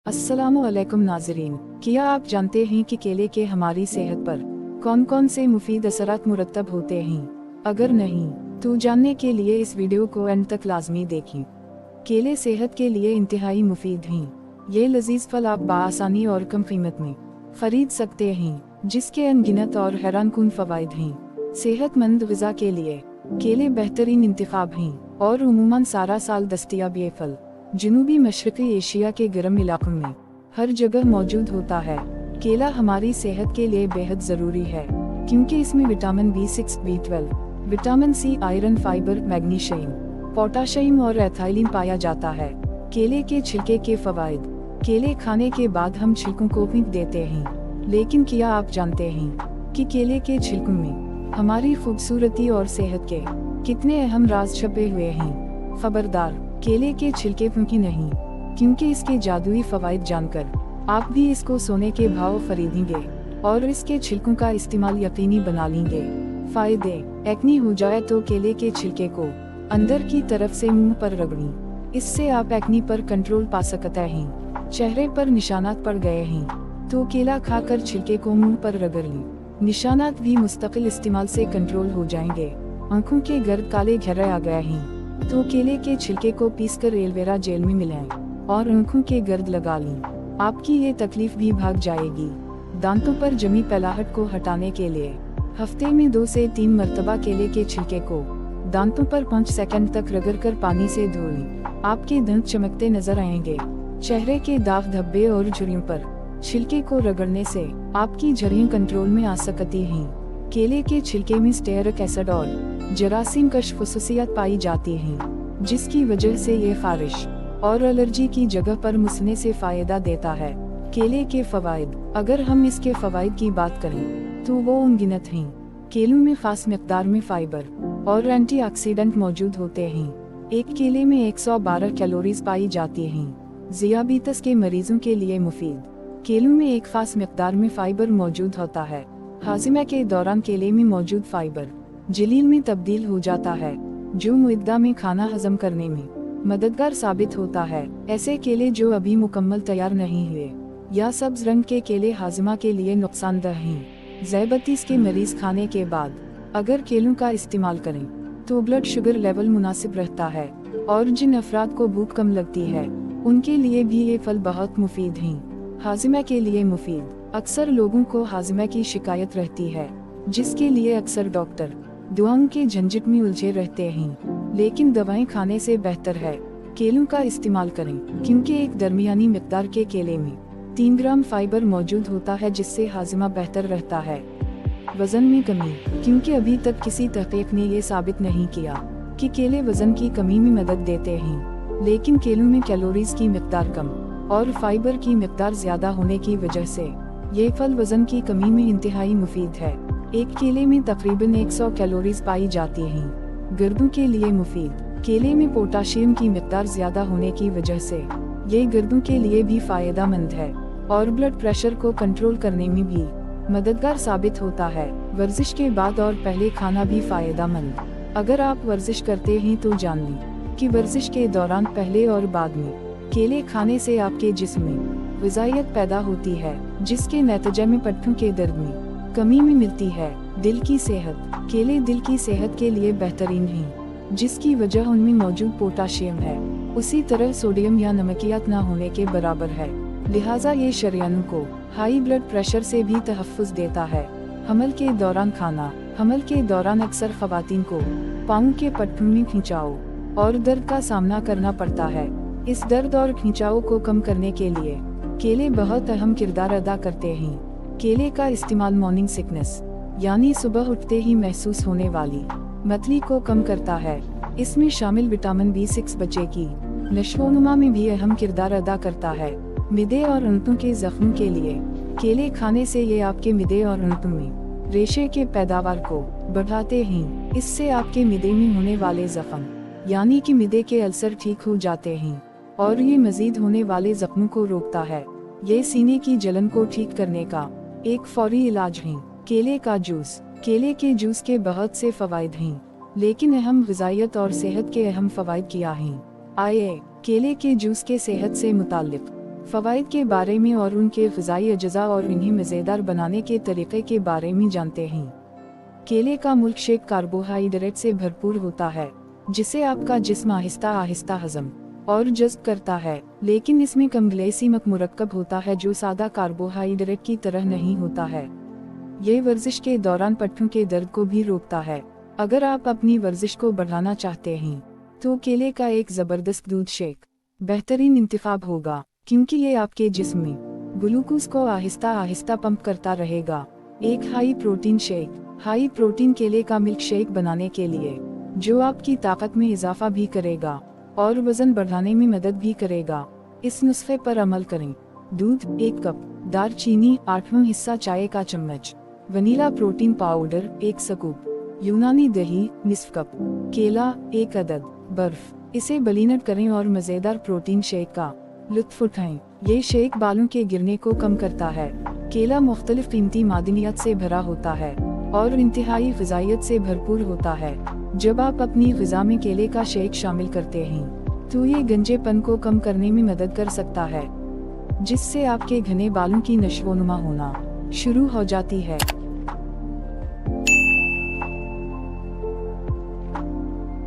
अस्सलामुअलैकुम नाज़रीन, क्या आप जानते हैं कि केले के हमारी सेहत पर कौन कौन से मुफीद असरात मुरतब होते हैं? अगर नहीं तो जानने के लिए इस वीडियो को एंड तक लाजमी देखें। केले सेहत के लिए इंतहाई मुफीद हैं। ये लजीज फल आप बाआसानी और कम कीमत में खरीद सकते हैं, जिसके अनगिनत और हैरानकुन फवाइद हैं। सेहतमंद ग़िज़ा के लिए केले बेहतरीन इंतखाब हैं और उमूमन सारा साल दस्तयाब ये फल जनूबी मशरक़ी एशिया के गर्म इलाकों में हर जगह मौजूद होता है। केला हमारी सेहत के लिए बेहद ज़रूरी है, क्योंकि इसमें vitamin B6, B12, vitamin C, iron, fibre, magnesium, potassium और एथाइलिन पाया जाता है। केले के छिलके के फ़वाइद। केले खाने के बाद हम छिलकों को फेंक देते हैं, लेकिन क्या आप जानते हैं कि केले के छिलकों में हमारी खूबसूरती और सेहत के कितने अहम राज छुपे हुए हैं? खबरदार, केले के छिलके फेंकी नहीं, क्योंकि इसके जादुई फवाइद जानकर आप भी इसको सोने के भाव खरीदेंगे और इसके छिलकों का इस्तेमाल यकीनी बना लेंगे। फायदे। एक्नी हो जाए तो केले के छिलके को अंदर की तरफ से मुंह पर रगड़ें, इससे आप एक्नी पर कंट्रोल पा सकते हैं। चेहरे पर निशानात पड़ गए हैं तो केला खाकर छिलके को मुंह पर रगड़ लें, निशानात भी मुस्तकिल इस्तेमाल से कंट्रोल हो जाएंगे। आँखों के गर्द काले घेरे आ गए हैं तो केले के छिलके को पीसकर एलोवेरा जेल में मिलाएं और आँखों के गर्द लगा लें, आपकी ये तकलीफ भी भाग जाएगी। दांतों पर जमी पलाहट को हटाने के लिए हफ्ते में 2 से 3 मरतबा केले के छिलके को दांतों पर 5 सेकंड तक रगड़कर पानी से धो लें, आपके दांत चमकते नजर आएंगे। चेहरे के दाग धब्बे और झुर्रियों पर छिलके को रगड़ने से आपकी झुर्रियां कंट्रोल में आ सकती हैं। केले के छिलके में स्टेरिक एसिड और जरासीम कश खुसूसियत पाई जाती हैं, जिसकी वजह से ये खारिश और एलर्जी की जगह पर मुसने से फायदा देता है। केले के फवाइद। अगर हम इसके फवाइद की बात करें तो वो अनगिनत हैं। केलों में खास मिकदार में फाइबर और एंटीऑक्सीडेंट मौजूद होते हैं। एक केले में 112 कैलोरीज पाई जाती हैं। ज़ियाबीतस के मरीजों के लिए मुफीद। केलों में एक खास मिकदार में फाइबर मौजूद होता है। हाजिमा के दौरान केले में मौजूद फाइबर जलील में तब्दील हो जाता है, जो मुद्दा में खाना हजम करने में मददगार साबित होता है। ऐसे केले जो अभी मुकम्मल तैयार नहीं हुए या सब्ज रंग के केले हाजिमा के लिए नुकसानदेह हैं। ज़ियाबतीस के मरीज खाने के बाद अगर केलों का इस्तेमाल करें तो ब्लड शुगर लेवल मुनासिब रहता है, और जिन अफराद को भूख कम लगती है उनके लिए भी ये फल बहुत मुफीद हैं। हाजिमा के लिए मुफीद। अक्सर लोगों को हाजिमा की शिकायत रहती है, जिसके लिए अक्सर डॉक्टर दुआओं के झंझट में उलझे रहते हैं, लेकिन दवाएं खाने से बेहतर है केलों का इस्तेमाल करें, क्योंकि एक दरमियानी मिकदार के केले में 3 ग्राम फाइबर मौजूद होता है, जिससे हाजिमा बेहतर रहता है। वजन में कमी। क्योंकि अभी तक किसी तहकीक ने ये साबित नहीं किया कि केले वजन की कमी में मदद देते हैं, लेकिन केलों में कैलोरीज की मिकदार कम और फाइबर की मिकदार ज्यादा होने की वजह से ये फल वजन की कमी में इंतहाई मुफीद है। एक केले में तकरीबन 100 कैलोरीज पाई जाती हैं। गर्दों के लिए मुफीद। केले में पोटाशियम की मिकदार ज्यादा होने की वजह से ये गर्दों के लिए भी फायदेमंद है और ब्लड प्रेशर को कंट्रोल करने में भी मददगार साबित होता है। वर्जिश के बाद और पहले खाना भी फायदेमंद। अगर आप वर्जिश करते हैं तो जान लें कि वर्जिश के दौरान पहले और बाद में केले खाने से आपके जिस्म में ग़िज़ाइयत पैदा होती है, जिसके नतीजे में पट्टों के दर्द में कमी में मिलती है। दिल की सेहत। केले दिल की सेहत के लिए बेहतरीन हैं, जिसकी वजह उनमें मौजूद पोटाशियम है, उसी तरह सोडियम या नमकियात ना होने के बराबर है, लिहाजा ये शरीयानों को हाई ब्लड प्रेशर से भी तहफ़्फ़ुज़ देता है। हमल के दौरान खाना। हमल के दौरान अक्सर ख़वातीन को पाँव के पट्टों में खिंचाव और दर्द का सामना करना पड़ता है। इस दर्द और खिंचाव को कम करने के लिए केले बहुत अहम किरदार अदा करते हैं। केले का इस्तेमाल मॉर्निंग सिकनेस यानी सुबह उठते ही महसूस होने वाली मतली को कम करता है। इसमें शामिल विटामिन B6 बच्चे की नशोनुमा में भी अहम किरदार अदा करता है। मिदे और आंतों के जख्मों के लिए केले खाने से ये आपके मिदे और आंतों में रेशे के पैदावार को बढ़ाते हैं। इससे आपके मिदे में होने वाले जख्म यानी कि मिदे के अल्सर ठीक हो जाते हैं और ये मजीद होने वाले जख्मों को रोकता है। ये सीने की जलन को ठीक करने का एक फौरी इलाज है। केले का जूस। केले के जूस के बहुत से फवाइद हैं, लेकिन अहम ग़िज़ाइयत और सेहत के अहम फवाइद क्या हैं? आइए केले के जूस के सेहत से मुताल्लिक फ़वाइद के बारे में और उनके ग़िज़ाई अज्जा और इन्हें मज़ेदार बनाने के तरीक़े के बारे में जानते हैं। केले का मिल्कशेक कार्बोहाइड्रेट से भरपूर होता है, जिसे आपका जिस्म आहिस्ता आहिस्ता हज़म और जज़्ब करता है, लेकिन इसमें कम ग्लाइसेमिक मुरक्कब होता है जो सादा कार्बोहाइड्रेट की तरह नहीं होता है। ये वर्जिश के दौरान पट्टों के दर्द को भी रोकता है। अगर आप अपनी वर्जिश को बढ़ाना चाहते हैं तो केले का एक ज़बरदस्त दूध शेक बेहतरीन इंतखाब होगा, क्योंकि ये आपके जिस्म में ग्लूकोज को आहिस्ता आहिस्ता पंप करता रहेगा। एक high protein shake. High protein केले का मिल्क शेक बनाने के लिए, जो आपकी ताकत में इजाफा भी करेगा और वजन बढ़ाने में मदद भी करेगा। इस नुस्खे पर अमल करें। दूध 1 कप, दालचीनी 8वां हिस्सा चाय का चम्मच, वनीला प्रोटीन पाउडर 1 स्कूप, यूनानी दही निस्फ कप, केला 1 अदद, बर्फ। इसे ब्लेंड करें और मज़ेदार प्रोटीन शेक का लुत्फ उठाएं। ये शेक बालों के गिरने को कम करता है। केला मुख्तलिफ कीमती मादनियात से भरा होता है और इंतहाई ग़िज़ाइयत से भरपूर होता है। जब आप अपनी ग़िज़ा में केले का शेक शामिल करते हैं तो ये गंजेपन को कम करने में मदद कर सकता है, जिससे आपके घने बालों की नशोनुमा होना शुरू हो जाती है।